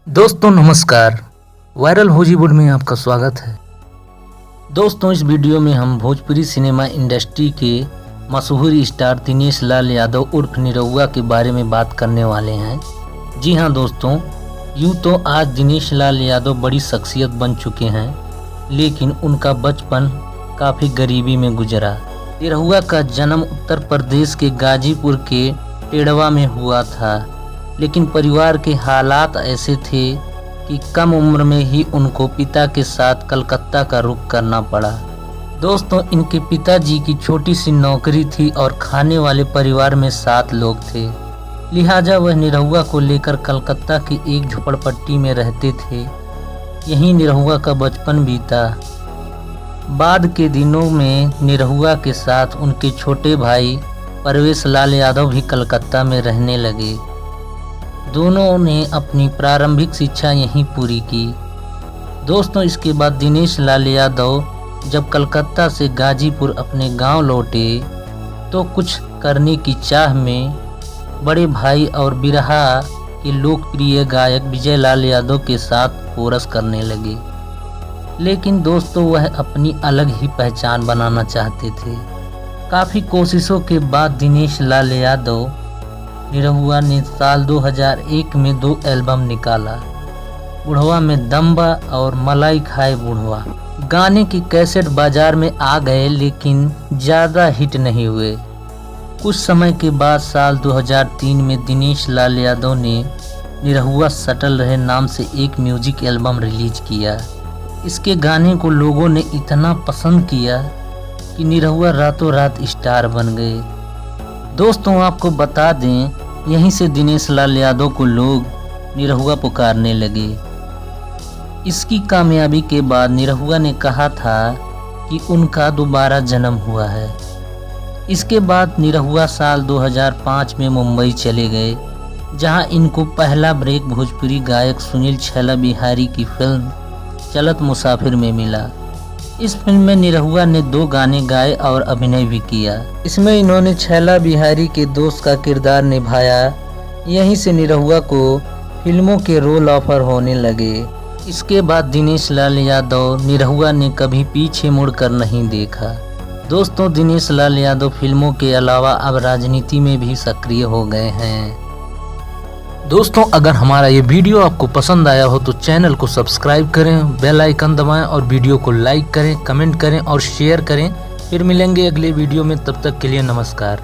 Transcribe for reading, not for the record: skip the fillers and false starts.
दोस्तों नमस्कार, viral Hollywood में आपका स्वागत है। दोस्तों इस वीडियो में हम भोजपुरी सिनेमा इंडस्ट्री के मशहूर स्टार दिनेश लाल यादव उर्फ निरहुआ के बारे में बात करने वाले हैं। जी हां दोस्तों, यूँ तो आज दिनेश लाल यादव बड़ी शख्सियत बन चुके हैं, लेकिन उनका बचपन काफ़ी गरीबी में गुजरा। निरहुआ का जन्म उत्तर प्रदेश के गाजीपुर के टेड़वा में हुआ था, लेकिन परिवार के हालात ऐसे थे कि कम उम्र में ही उनको पिता के साथ कलकत्ता का रुख करना पड़ा। दोस्तों इनके पिताजी की छोटी सी नौकरी थी और खाने वाले परिवार में 7 लोग थे, लिहाजा वह निरहुआ को लेकर कलकत्ता की एक झोपड़पट्टी में रहते थे। यहीं निरहुआ का बचपन बीता। बाद के दिनों में निरहुआ के साथ उनके छोटे भाई परवेश लाल यादव भी कलकत्ता में रहने लगे। दोनों ने अपनी प्रारंभिक शिक्षा यहीं पूरी की। दोस्तों इसके बाद दिनेश लाल यादव जब कलकत्ता से गाजीपुर अपने गांव लौटे तो कुछ करने की चाह में बड़े भाई और बिरहा के लोकप्रिय गायक विजय लाल यादव के साथ कोरस करने लगे। लेकिन दोस्तों वह अपनी अलग ही पहचान बनाना चाहते थे। काफ़ी कोशिशों के बाद दिनेश लाल यादव निरहुआ ने साल 2001 में 2 एल्बम निकाला, बुढ़वा में दम्बा और मलाई खाए बुढ़वा। गाने की कैसेट बाजार में आ गए, लेकिन ज़्यादा हिट नहीं हुए। कुछ समय के बाद साल 2003 में दिनेश लाल यादव ने निरहुआ सटल रहे नाम से एक म्यूजिक एल्बम रिलीज किया। इसके गाने को लोगों ने इतना पसंद किया कि निरहुआ रातों रात स्टार बन गए। दोस्तों आपको बता दें, यहीं से दिनेश लाल यादव को लोग निरहुआ पुकारने लगे। इसकी कामयाबी के बाद निरहुआ ने कहा था कि उनका दोबारा जन्म हुआ है। इसके बाद निरहुआ साल 2005 में मुंबई चले गए, जहां इनको पहला ब्रेक भोजपुरी गायक सुनील छैला बिहारी की फिल्म चलत मुसाफिर में मिला। इस फिल्म में निरहुआ ने 2 गाने गाए और अभिनय भी किया। इसमें इन्होंने छैला बिहारी के दोस्त का किरदार निभाया। यहीं से निरहुआ को फिल्मों के रोल ऑफर होने लगे। इसके बाद दिनेश लाल यादव निरहुआ ने कभी पीछे मुड़कर नहीं देखा। दोस्तों दिनेश लाल यादव फिल्मों के अलावा अब राजनीति में भी सक्रिय हो गए हैं। दोस्तों अगर हमारा ये वीडियो आपको पसंद आया हो तो चैनल को सब्सक्राइब करें, बेल आइकन दबाएं और वीडियो को लाइक करें, कमेंट करें और शेयर करें। फिर मिलेंगे अगले वीडियो में, तब तक के लिए नमस्कार।